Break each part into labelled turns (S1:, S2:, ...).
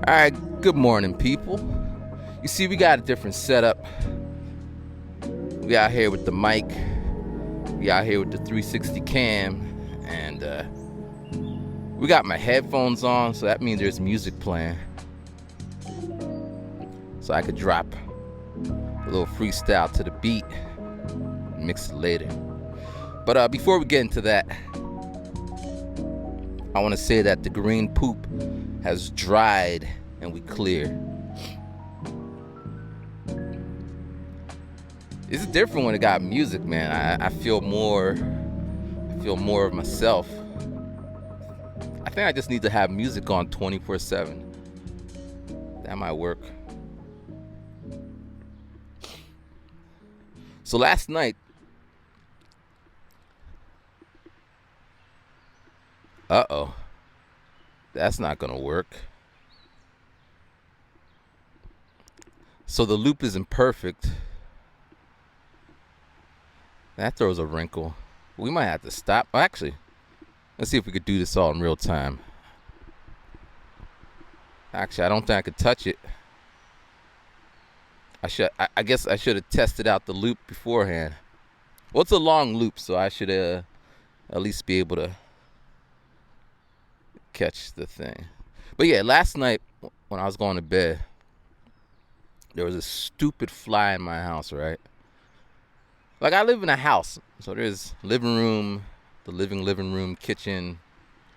S1: All right, good morning, people. You see, we got a different setup. We out here with the mic. We out here with the 360 cam, and we got my headphones on, so that means there's music playing. So I could drop a little freestyle to the beat, and mix it later. But before we get into that, I want to say that the green poop has dried and we clear. It's different when it got music, man. I feel more of myself. I think I just need to have music on 24/7. That might work. So last night, that's not gonna work. So the loop isn't perfect. That throws a wrinkle. We might have to stop. Actually, let's see if we could do this all in real time. Actually, I don't think I could touch it. I guess I should have tested out the loop beforehand. Well, it's a long loop, so I should at least be able to catch the thing. But yeah, last night when I was going to bed, there was a stupid fly in my house, right? Like, I live in a house, so there's living room, the living room, kitchen,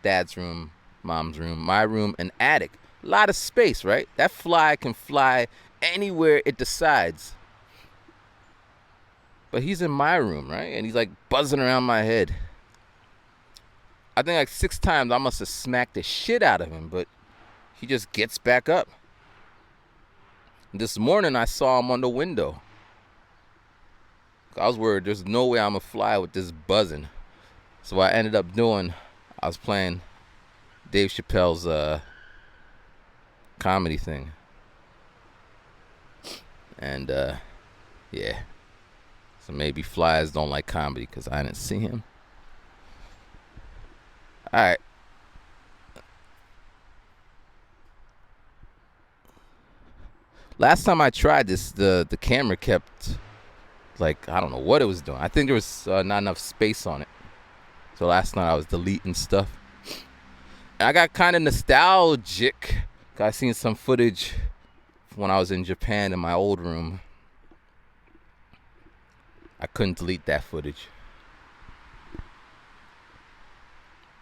S1: dad's room, mom's room, my room, and attic. A lot of space, right? That fly can fly anywhere it decides. But he's in my room, right? And he's like buzzing around my head. I think like 6 times I must have smacked the shit out of him, but he just gets back up. This morning I saw him on the window. I was worried there's no way I'm gonna fly with this buzzing. So what I ended up doing, I was playing Dave Chappelle's comedy thing. And yeah. So maybe flies don't like comedy because I didn't see him. Alright. Last time I tried this, the camera kept, like, I don't know what it was doing. I think there was not enough space on it. So last night I was deleting stuff. And I got kind of nostalgic. I seen some footage when I was in Japan in my old room. I couldn't delete that footage.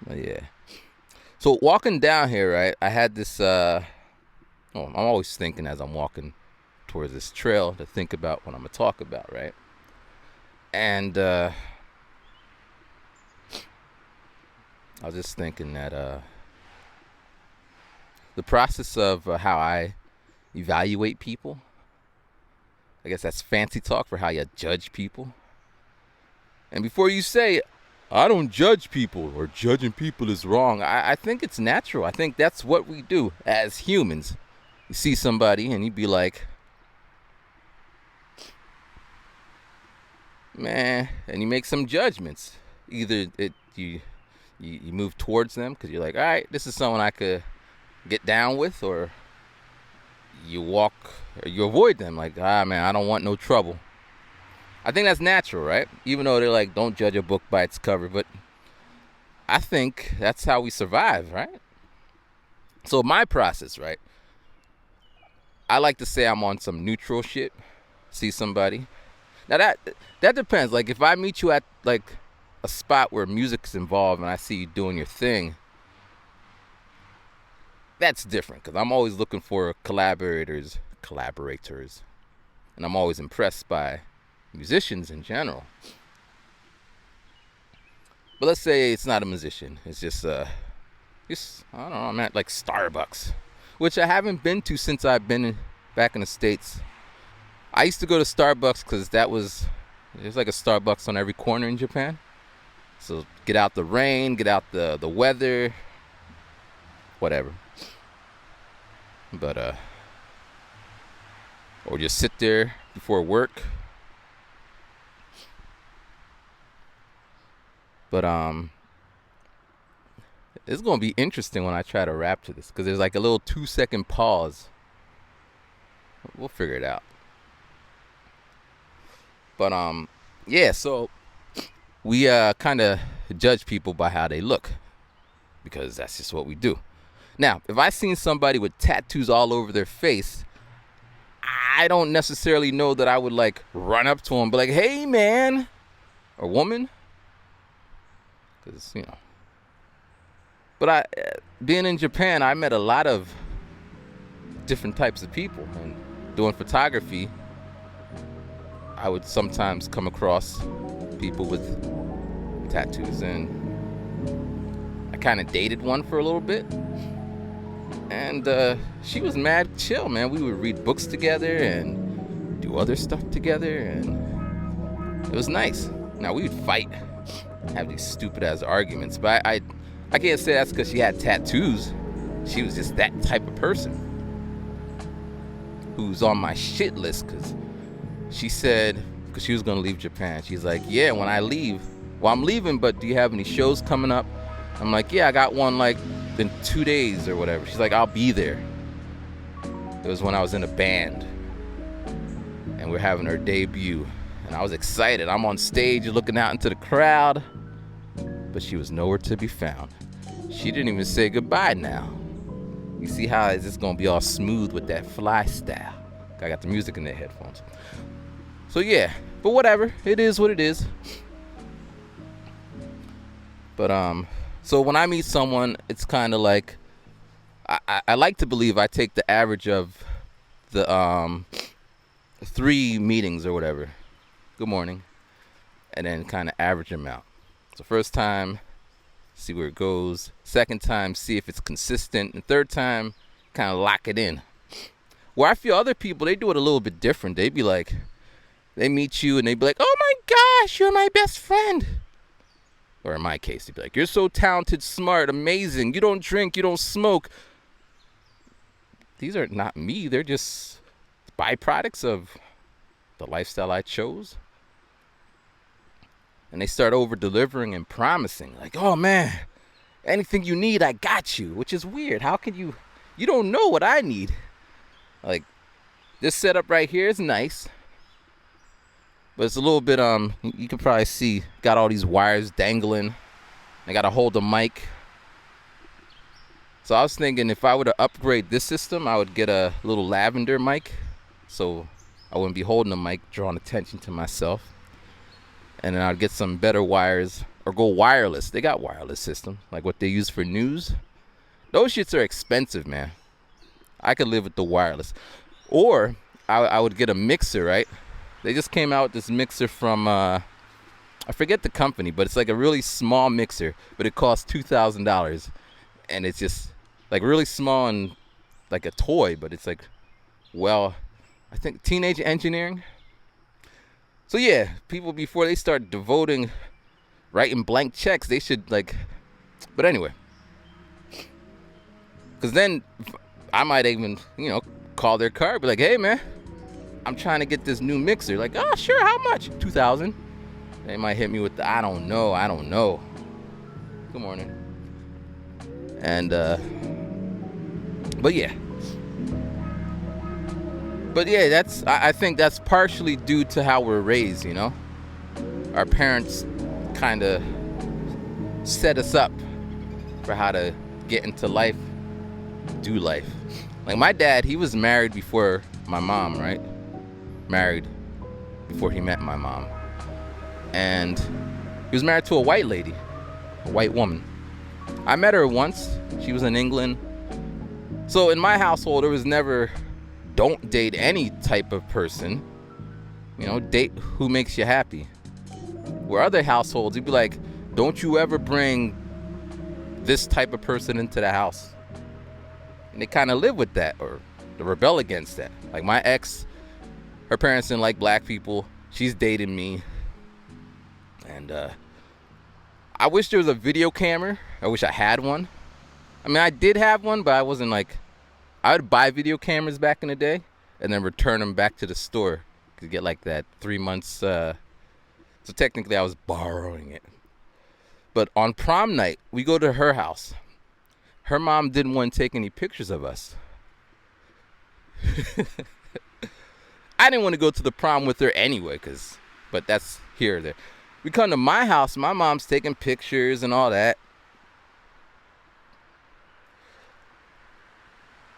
S1: But yeah. So walking down here, right, I had this, I'm always thinking as I'm walking towards this trail to think about what I'm going to talk about, right? And I was just thinking that the process of how I evaluate people, I guess that's fancy talk for how you judge people. And before you say, I don't judge people or judging people is wrong, I think it's natural. I think that's what we do as humans. You see somebody and you be like, man, and you make some judgments. Either you move towards them because you're like, all right, this is someone I could get down with, or you walk or you avoid them like, man, I don't want no trouble. I think that's natural, right? Even though they're like, don't judge a book by its cover, but I think that's how we survive, right? So my process, right? I like to say I'm on some neutral shit. See somebody. Now that depends. Like, if I meet you at like a spot where music's involved and I see you doing your thing, that's different because I'm always looking for collaborators, and I'm always impressed by musicians in general. But let's say it's not a musician. It's just I don't know. I'm at like Starbucks, which I haven't been to since I've been back in the States. I used to go to Starbucks because there's like a Starbucks on every corner in Japan. So get out the rain, get out the weather, whatever. But or just sit there before work. But it's gonna be interesting when I try to rap to this, because there's like a little 2-second pause. We'll figure it out. But yeah. So we kind of judge people by how they look, because that's just what we do. Now, if I seen somebody with tattoos all over their face, I don't necessarily know that I would like run up to them, be like, "Hey, man," or woman, because But being in Japan, I met a lot of different types of people, and doing photography, I would sometimes come across people with tattoos, and I kind of dated one for a little bit, and she was mad chill, man. We would read books together and do other stuff together, and it was nice. Now, we would fight, have these stupid ass arguments, but I can't say that's because she had tattoos. She was just that type of person who's on my shit list, because she said, because she was going to leave Japan, she's like, "Yeah, when I leave, well, I'm leaving, but do you have any shows coming up?" I'm like, "Yeah, I got one like in 2 days or whatever." She's like, "I'll be there." It was when I was in a band, and we're having her debut, and I was excited. I'm on stage looking out into the crowd, but she was nowhere to be found. She didn't even say goodbye now. You see how is this gonna be all smooth with that fly style? I got the music in the headphones. So yeah, but whatever. It is what it is. But so when I meet someone, it's kind of like, I like to believe I take the average of the 3 meetings or whatever. Good morning. And then kind of average them out. So first time, see where it goes. Second time, see if it's consistent. And third time, kind of lock it in. Where I feel other people, they do it a little bit different. They be like, they meet you and they be like, "Oh my gosh, you're my best friend." Or in my case, they'd be like, "You're so talented, smart, amazing. You don't drink, you don't smoke." These are not me. They're just byproducts of the lifestyle I chose. And they start over-delivering and promising, like, "Oh man, anything you need, I got you." Which is weird. How can you don't know what I need. Like, this setup right here is nice, but it's a little bit, you can probably see, got all these wires dangling. I got to hold the mic. So I was thinking if I were to upgrade this system, I would get a little lavender mic, so I wouldn't be holding the mic, drawing attention to myself. And then I'd get some better wires, or go wireless. They got wireless systems, like what they use for news. Those shits are expensive, man. I could live with the wireless. Or I would get a mixer, right? They just came out with this mixer from, I forget the company, but it's like a really small mixer, but it costs $2,000. And it's just like really small and like a toy, but it's like, well, I think Teenage Engineering. So yeah, people, before they start writing blank checks, they should like, but anyway. Because then I might even, call their car, be like, "Hey man, I'm trying to get this new mixer." Like, "Oh sure, how much?" $2,000. They might hit me with the I don't know. Good morning. And but yeah, I think that's partially due to how we're raised. Our parents kind of set us up for how to get into life, do life. Like my dad, he was married before my mom, right? Married before he met my mom. And he was married to a white lady, a white woman. I met her once. She was in England. So in my household, there was never, don't date any type of person. Date who makes you happy. Where other households, you'd be like, "Don't you ever bring this type of person into the house." And they kind of live with that, or they rebel against that. Like my ex, her parents didn't like black people. She's dating me. And I wish there was a video camera. I wish I had one. I mean, I did have one, but I wasn't like, I would buy video cameras back in the day and then return them back to the store to get like that 3 months. So technically I was borrowing it. But on prom night, we go to her house. her mom didn't want to take any pictures of us. I didn't want to go to the prom with her anyway, but that's here or there. We come to my house, my mom's taking pictures and all that.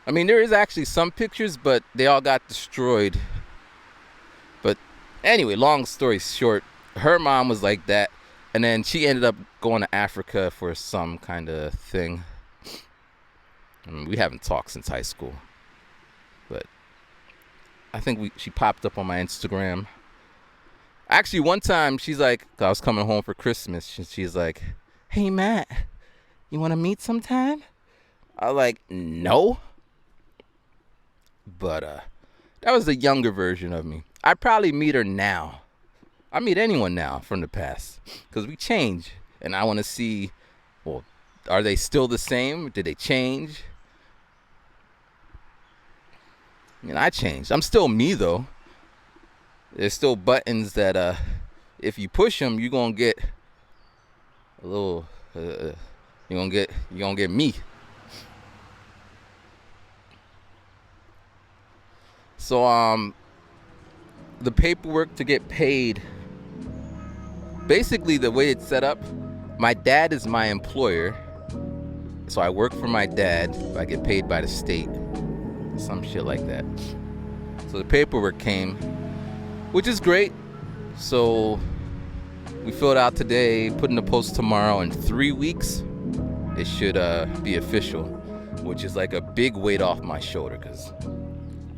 S1: I mean, there is actually some pictures, but they all got destroyed. But anyway, long story short, her mom was like that. And then she ended up going to Africa for some kind of thing. I mean, we haven't talked since high school. But I think she popped up on my Instagram. Actually, one time, she's like, I was coming home for Christmas. She's like, hey, Matt, you want to meet sometime? I was like, no. But that was the younger version of me. I'd probably meet her now. I meet anyone now from the past because we change. And I want to see, well, are they still the same? Did they change? I mean, I changed. I'm still me, though. There's still buttons that if you push them, you're going to get a little, you're going to get me. So, the paperwork to get paid, basically the way it's set up, my dad is my employer. So I work for my dad. I get paid by the state. Some shit like that. So the paperwork came, which is great. So we filled out today, put in the post tomorrow. In 3 weeks, it should be official, which is like a big weight off my shoulder because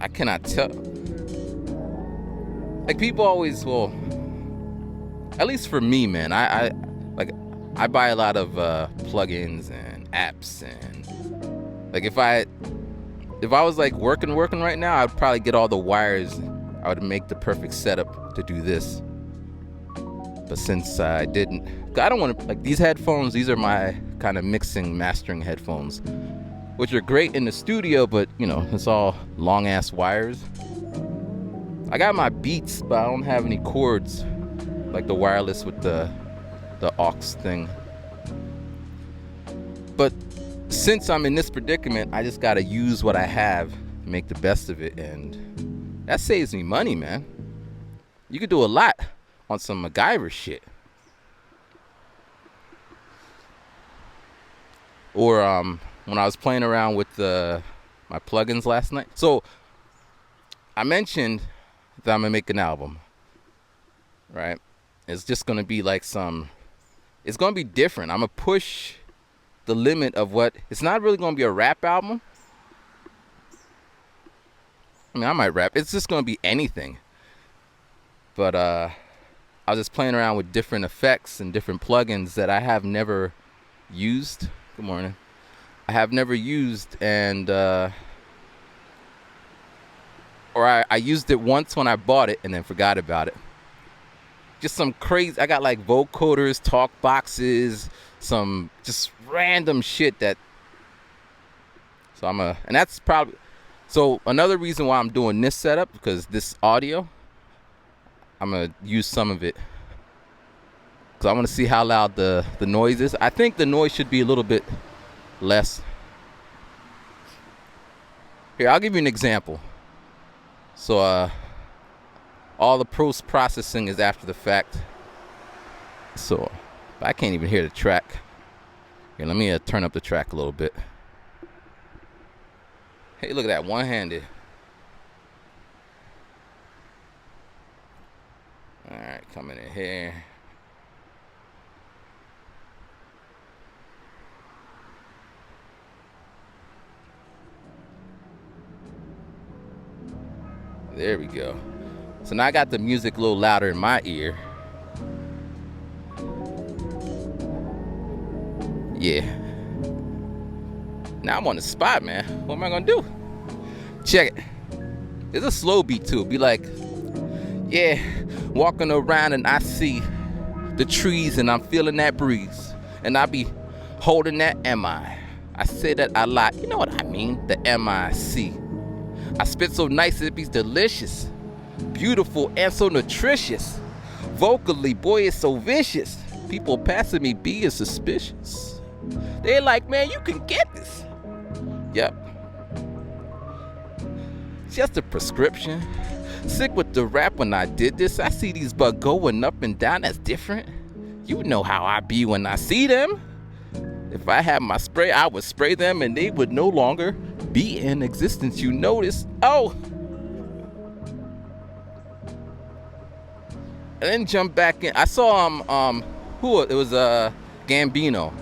S1: I cannot tell. Like people always, well, at least for me, man, I buy a lot of plugins and apps, and like if I was like working right now, I'd probably get all the wires. I would make the perfect setup to do this. But since I didn't, I don't want to, like these headphones, these are my kind of mixing, mastering headphones, which are great in the studio, but you know, it's all long ass wires. I got my Beats, but I don't have any cords, like the wireless with the aux thing. But since I'm in this predicament, I just gotta use what I have, make the best of it, and that saves me money, man. You could do a lot on some MacGyver shit. Or when I was playing around with my plugins last night. So I mentioned that I'm gonna make an album, right? It's just gonna be like it's gonna be different. I'm gonna push the limit of what, it's not really gonna be a rap album. I mean, I might rap. It's just gonna be anything. But I was just playing around with different effects and different plugins that I have never used. Good morning. I have never used, and or I used it once when I bought it and then forgot about it. Just some crazy, I got like vocoders, talk boxes, some just random shit that, so and that's probably, so another reason why I'm doing this setup, because this audio, I'm gonna use some of it, because I want to see how loud the noise is. I think the noise should be a little bit less. Here, I'll give you an example. So all the post-processing is after the fact. So I can't even hear the track. Here, let me turn up the track a little bit. Hey, look at that, one-handed. All right, coming in here. There we go. So now I got the music a little louder in my ear. Yeah. Now I'm on the spot, man. What am I gonna do? Check it. It's a slow beat too. Be like, yeah, walking around and I see the trees and I'm feeling that breeze. And I be holding that MI. I say that a lot. You know what I mean? The MIC. I spit so nice it be delicious. Beautiful and so nutritious. Vocally, boy, it's so vicious. People passing me B is suspicious. They're like, man, you can get this. Yep. Just a prescription. Sick with the rap when I did this. I see these bugs going up and down. That's different. You know how I be when I see them. If I had my spray, I would spray them and they would no longer be in existence. You notice? Oh. And then jump back in. I saw who it was Gambino.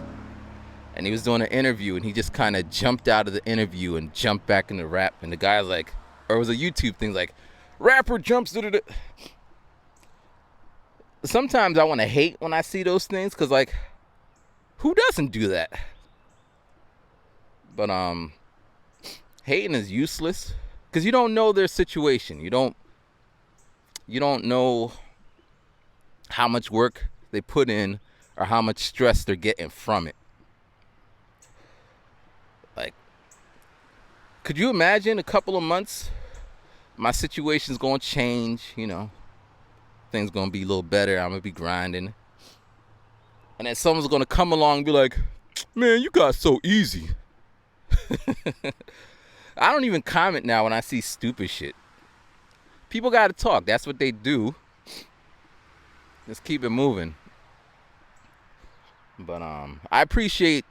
S1: And he was doing an interview and he just kind of jumped out of the interview and jumped back into rap. And the guy's like, or it was a YouTube thing like, rapper jumps to the. Sometimes I want to hate when I see those things because, like, who doesn't do that? But hating is useless because you don't know their situation. You don't know how much work they put in or how much stress they're getting from it. Like, could you imagine a couple of months, my situation's gonna change, you know, things gonna be a little better, I'm gonna be grinding, and then someone's gonna come along and be like, man, you got so easy. I don't even comment now when I see stupid shit. People gotta talk, that's what they do. Just keep it moving. But I appreciate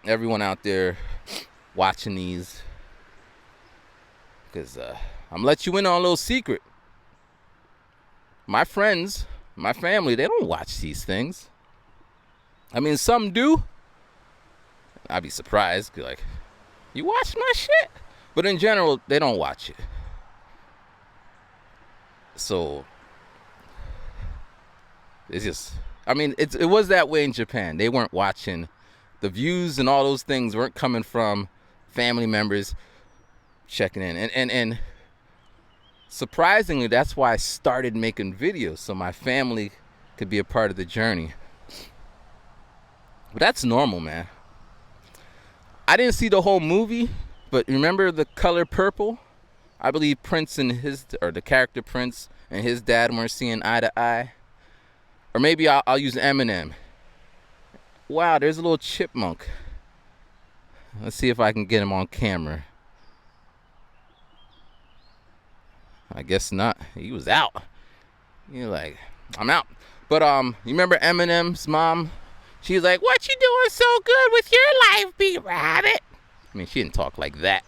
S1: everyone out there watching these, because I'm gonna let you in on a little secret. My friends, my family, they don't watch these things. I mean, some do. I'd be surprised, like, you watch my shit? But in general, they don't watch it. So it's just, I mean, it was that way in Japan. They weren't watching. The views and all those things weren't coming from family members checking in. And surprisingly, that's why I started making videos, so my family could be a part of the journey. But that's normal, man. I didn't see the whole movie, but remember The Color Purple? I believe Prince and the character Prince and his dad weren't seeing eye to eye. Or maybe I'll use Eminem. Wow, there's a little chipmunk. Let's see if I can get him on camera. I guess not. He was out. You're like, I'm out. But you remember Eminem's mom? She was like, what you doing so good with your life, B-Rabbit? I mean, she didn't talk like that.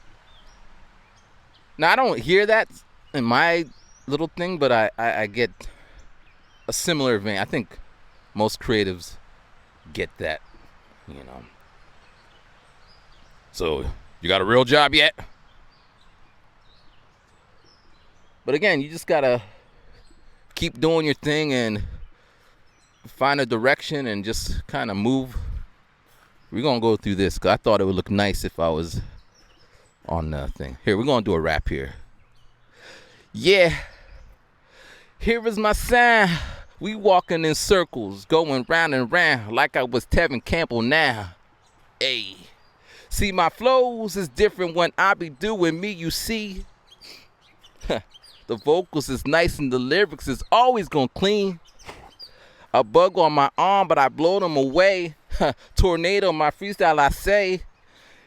S1: Now, I don't hear that in my little thing, but I get a similar vein. I think most creatives get that, you know. So, you got a real job yet? But again, you just gotta keep doing your thing and find a direction and just kind of move. We're gonna go through this because I thought it would look nice if I was on the thing. Here, we're gonna do a rap here. Yeah, here is my sign. We walking in circles, going round and round like I was Tevin Campbell now. Ayy, see my flows is different when I be doing me, you see. The vocals is nice and the lyrics is always gonna clean. A bug on my arm, but I blow them away. Tornado, my freestyle, I say.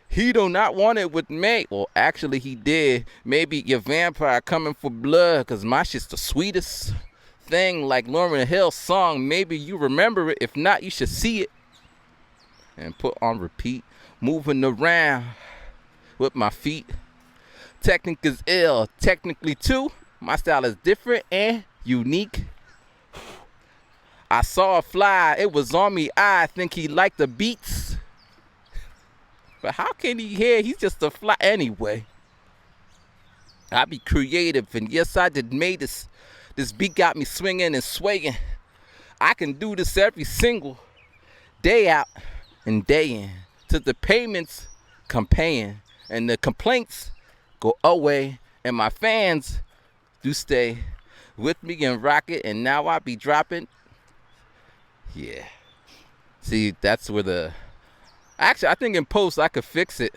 S1: He do not want it with me. Well, actually, he did. Maybe your vampire coming for blood, because my shit's the sweetest thing, like Lauryn Hill's song. Maybe you remember it. If not, you should see it. And put on repeat. Moving around with my feet. Technique is ill. Technically, too. My style is different and unique. I saw a fly, it was on me, I think he liked the beats. But how can he hear? He's just a fly anyway. I be creative, and yes, I did made this. This beat got me swinging and swaying. I can do this every single day out and day in. Till the payments come paying, and the complaints go away, and my fans do stay with me and rock it, and now I be dropping. Yeah. See, that's where the... Actually, I think in post I could fix it.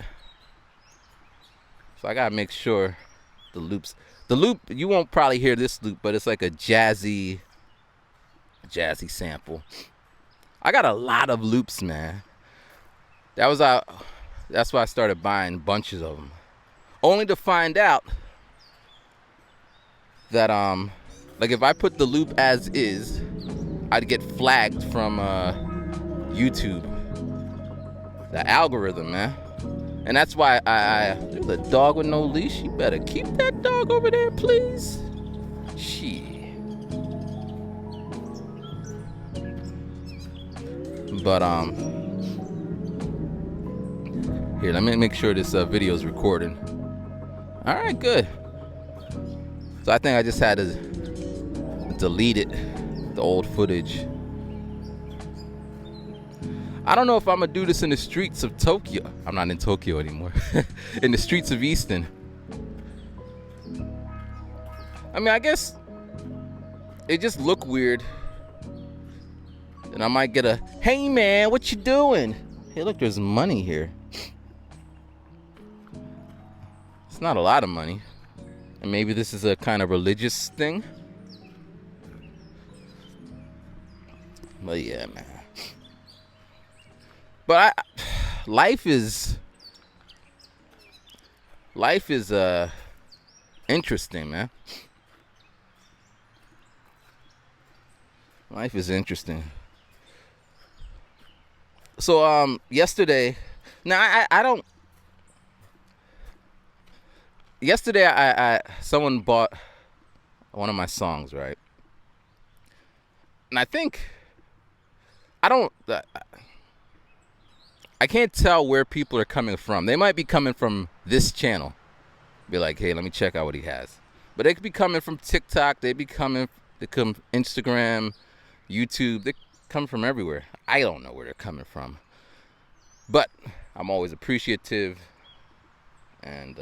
S1: So I gotta make sure the loops... The loop, you won't probably hear this loop, but it's like a jazzy sample. I got a lot of loops, man. That was how. That's why I started buying bunches of them, only to find out that like if I put the loop as is, I'd get flagged from YouTube. The algorithm, man. And that's why there's a dog with no leash. You better keep that dog over there, please. Shit. But here, let me make sure this video is recording. All right, good. So I think I just had to delete it, the old footage. I don't know if I'm gonna do this in the streets of Tokyo. I'm not in Tokyo anymore. In the streets of Easton. I mean, I guess it just look weird. And I might get a, hey man, what you doing? Hey, look, there's money here. It's not a lot of money. And maybe this is a kind of religious thing. But yeah, man. But life is interesting, man. Life is interesting. So yesterday, now I don't. Yesterday I someone bought one of my songs, right? And I think I can't tell where people are coming from. They might be coming from this channel. Be like, hey, let me check out what he has. But they could be coming from TikTok. They come Instagram, YouTube. They come from everywhere. I don't know where they're coming from. But I'm always appreciative. And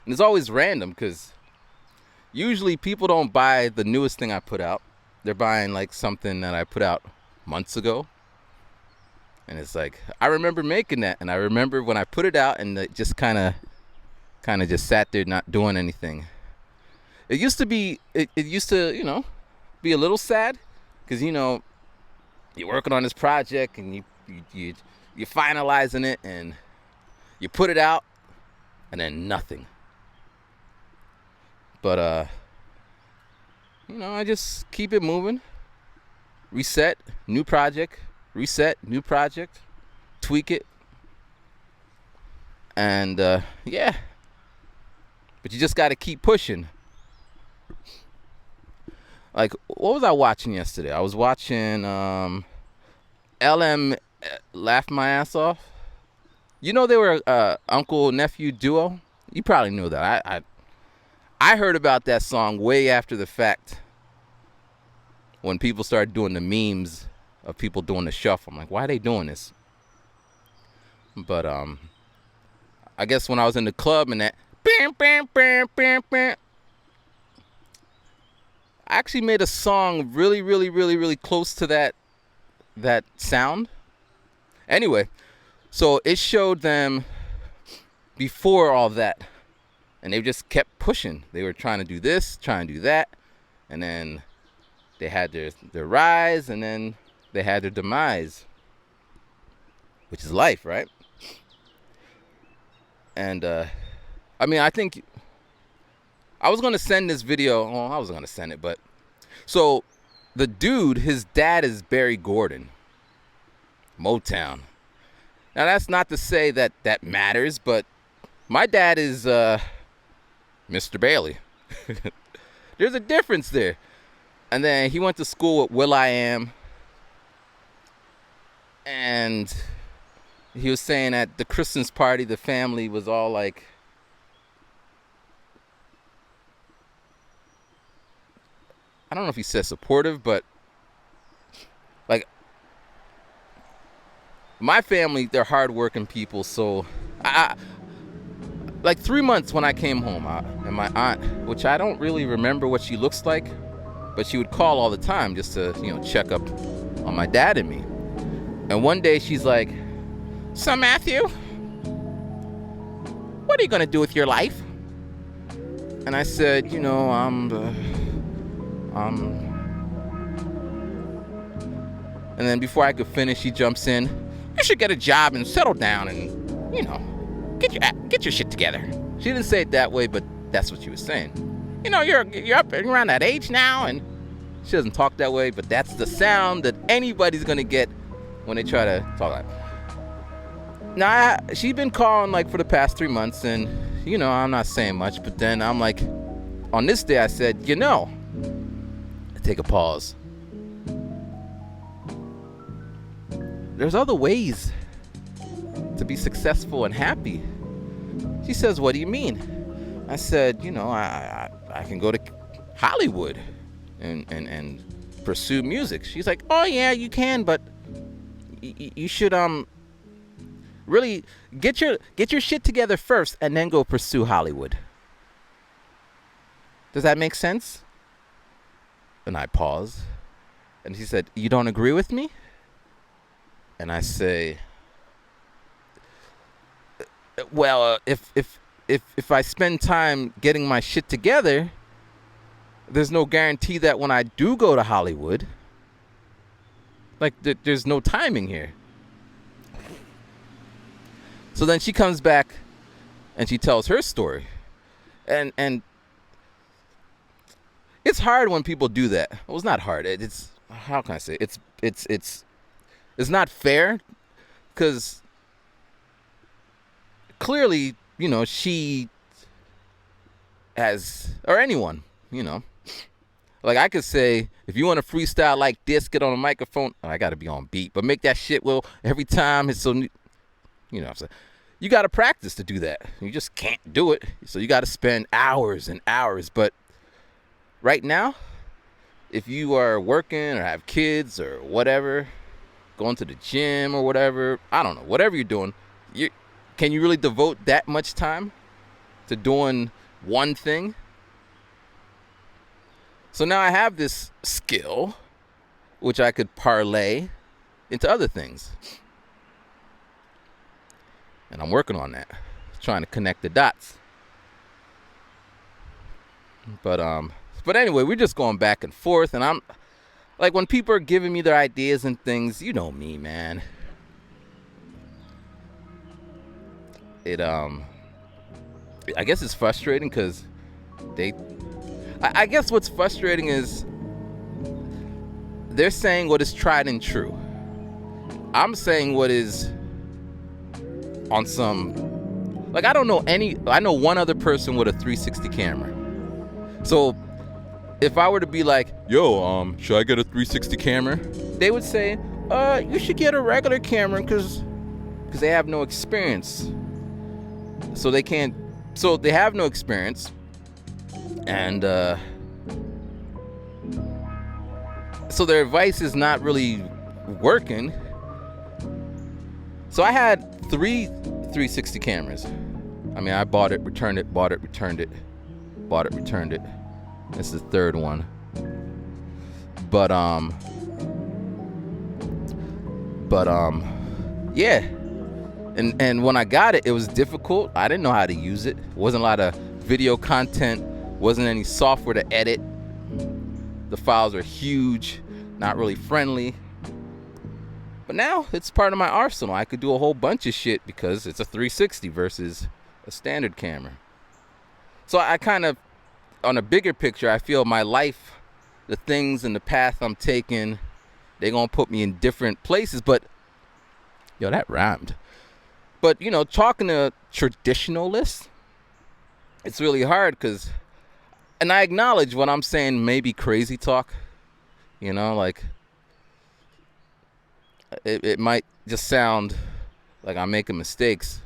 S1: it's always random because usually people don't buy the newest thing I put out. They're buying like something that I put out months ago. And it's like, I remember making that, and I remember when I put it out, and it just kind of just sat there not doing anything. It used to, be a little sad, because, you're working on this project, and you're finalizing it, and you put it out, and then nothing. But, I just keep it moving. Reset, new project. Reset, new project, tweak it, and yeah. But you just got to keep pushing. Like, what was I watching yesterday? I was watching LM Laugh My Ass Off. They were uncle nephew duo. You probably knew that. I heard about that song way after the fact. When people started doing the memes of people doing the shuffle. I'm like, why are they doing this? But I guess when I was in the club and that bam, bam, bam, bam, bam, I actually made a song really, really, really, really close to that sound. Anyway, so it showed them before all that. And they just kept pushing. They were trying to do this, trying to do that. And then they had their rise, and then they had their demise, which is life, right? And I think I was going to send this video. Well, I wasn't going to send it, but so the dude, his dad is Barry Gordon, Motown. Now, that's not to say that matters, but my dad is Mr. Bailey. There's a difference there. And then he went to school with will.i.am. And he was saying at the Christmas party, the family was all like, I don't know if he said supportive, but like my family, they're hardworking people. So like 3 months when I came home, and my aunt, which I don't really remember what she looks like, but she would call all the time just to, check up on my dad and me. And one day she's like, so Matthew, what are you going to do with your life? And I said, and then before I could finish, she jumps in, you should get a job and settle down and, get your shit together. She didn't say it that way, but that's what she was saying. You're up and around that age now, and she doesn't talk that way, but that's the sound that anybody's gonna get when they try to talk like that. Now, she's been calling like for the past 3 months, and I'm not saying much, but then I'm like, on this day I said, I take a pause. There's other ways to be successful and happy. She says, what do you mean? I said, I can go to Hollywood and pursue music. She's like, oh yeah, you can, but you should really get your shit together first and then go pursue Hollywood. Does that make sense? And I pause, and she said, you don't agree with me? And I say, well, if I spend time getting my shit together, there's no guarantee that when I do go to Hollywood, like there's no timing here. So then she comes back and she tells her story. And it's hard when people do that. Well, it's not hard. It's how can I say? It's not fair, because clearly, she has, or anyone, like I could say, if you want to freestyle like this, get on a microphone. Oh, I got to be on beat, but make that shit every time. It's so, so you got to practice to do that. You just can't do it. So you got to spend hours and hours. But right now, if you are working or have kids or whatever, going to the gym or whatever, I don't know, whatever you're doing, can you really devote that much time to doing one thing? So now I have this skill, which I could parlay into other things. And I'm working on that, trying to connect the dots. But anyway, we're just going back and forth, and I'm like, when people are giving me their ideas and things, you know me, man. I guess it's frustrating because I guess what's frustrating is they're saying what is tried and true. I'm saying what is on some, like, I know one other person with a 360 camera. So if I were to be like, yo, should I get a 360 camera? They would say, you should get a regular camera because they have no experience. So they have no experience. And so their advice is not really working. So I had 3 360 cameras. I mean, I bought it, returned it, bought it, returned it, bought it, returned it. This is the third one. But yeah. And when I got it, it was difficult. I didn't know how to use it. Wasn't a lot of video content. Wasn't any software to edit. The files are huge, not really friendly. But now it's part of my arsenal. I could do a whole bunch of shit because it's a 360 versus a standard camera. So I kind of, on a bigger picture, I feel my life, the things and the path I'm taking, they're going to put me in different places. But, yo, that rhymed. But, talking to traditionalists, it's really hard because, and I acknowledge what I'm saying may be crazy talk, like, it might just sound like I'm making mistakes.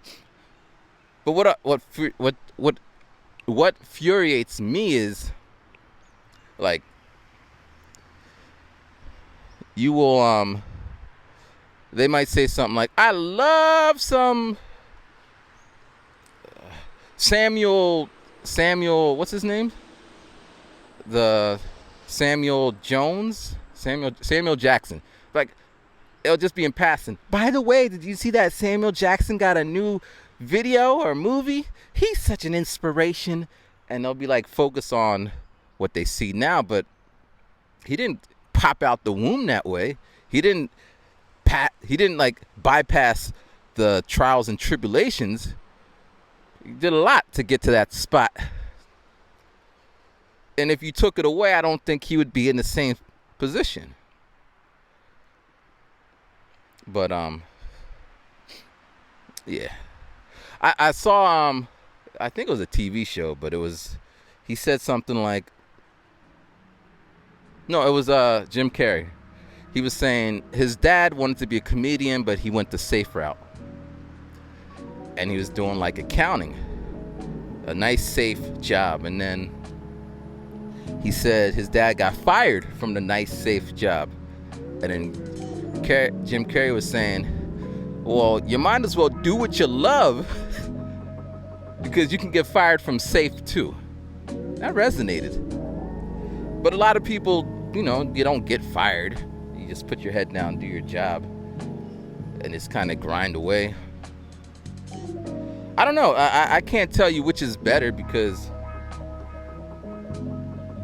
S1: But what infuriates me is, like, you will they might say something like, I love some Samuel, what's his name? The Samuel Jackson. Like, it'll just be in passing. By the way, did you see that Samuel Jackson got a new video or movie? He's such an inspiration. And they'll be like, focus on what they see now. But he didn't pop out the womb that way. He didn't he didn't like bypass the trials and tribulations. He did a lot to get to that spot. And if you took it away, I don't think he would be in the same position. But yeah. I saw I think it was a TV show, but he said something like, no, it was Jim Carrey. He was saying his dad wanted to be a comedian, but he went the safe route. And he was doing like accounting, a nice safe job. And then he said his dad got fired from the nice safe job. And then Jim Carrey was saying, well, you might as well do what you love because you can get fired from safe too. That resonated. But a lot of people, you don't get fired. You just put your head down and do your job and just kind of grind away. I don't know. I can't tell you which is better because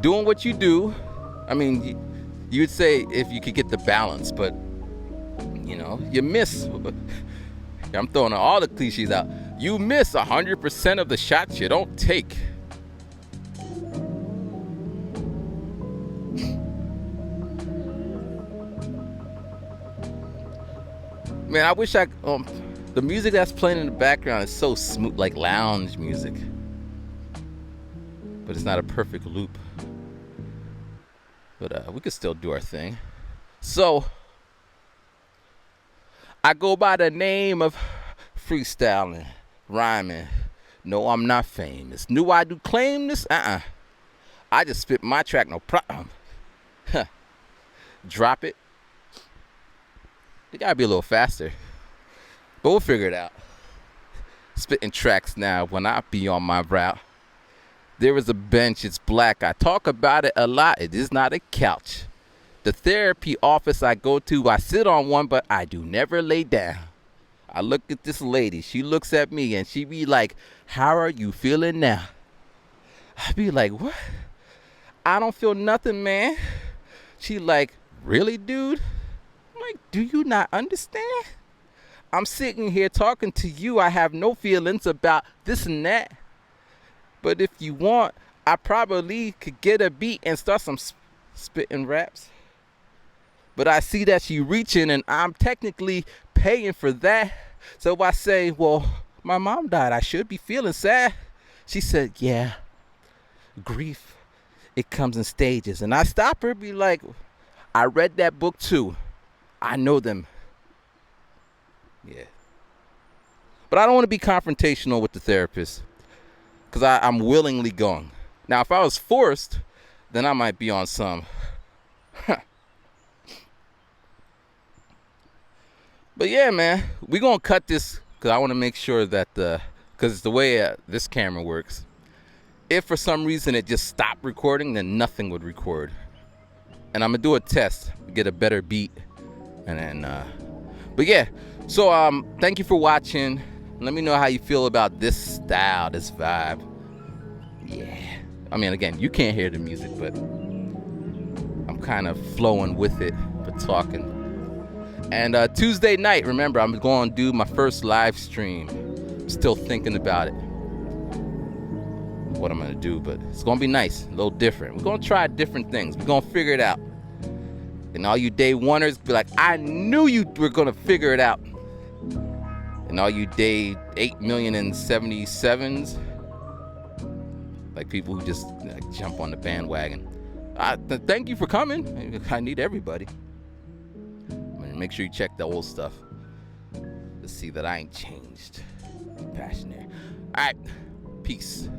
S1: doing what you do, I mean, you'd say if you could get the balance, but you miss. I'm throwing all the cliches out. You miss 100% of the shots you don't take. Man, I wish the music that's playing in the background is so smooth, like lounge music. But it's not a perfect loop. But we could still do our thing. So, I go by the name of freestyling, rhyming. No, I'm not famous. Knew I do claim this? I just spit my track, no problem. Drop it. It gotta be a little faster. But we'll figure it out. Spitting tracks now when I be on my route. There is a bench, it's black. I talk about it a lot. It is not a couch. The therapy office I go to, I sit on one, but I do never lay down. I look at this lady. She looks at me and she be like, how are you feeling now? I be like, what? I don't feel nothing, man. She like, really, dude? I'm like, do you not understand? I'm sitting here talking to you. I have no feelings about this and that. But if you want, I probably could get a beat and start some spitting raps. But I see that she reaching and I'm technically paying for that. So I say, well, my mom died. I should be feeling sad. She said, yeah, grief, it comes in stages. And I stop her, be like, I read that book too. I know them. Yeah. But I don't want to be confrontational with the therapist because I'm willingly going. Now, if I was forced, then I might be on some. But yeah, man, we're going to cut this because I want to make sure that because the way this camera works, if for some reason it just stopped recording, then nothing would record. And I'm going to do a test to get a better beat. And then, but yeah, so thank you for watching. Let me know how you feel about this style, this vibe. Yeah. I mean, again, you can't hear the music, but I'm kind of flowing with it, but talking. And Tuesday night, remember, I'm going to do my first live stream. Still thinking about it, what I'm going to do, but it's going to be nice, a little different. We're going to try different things. We're going to figure it out. And all you day oneers be like, I knew you were going to figure it out. And all you day 8,077s, like people who just jump on the bandwagon. Thank you for coming. I need everybody. Make sure you check the old stuff to see that I ain't changed. Passionate. All right. Peace.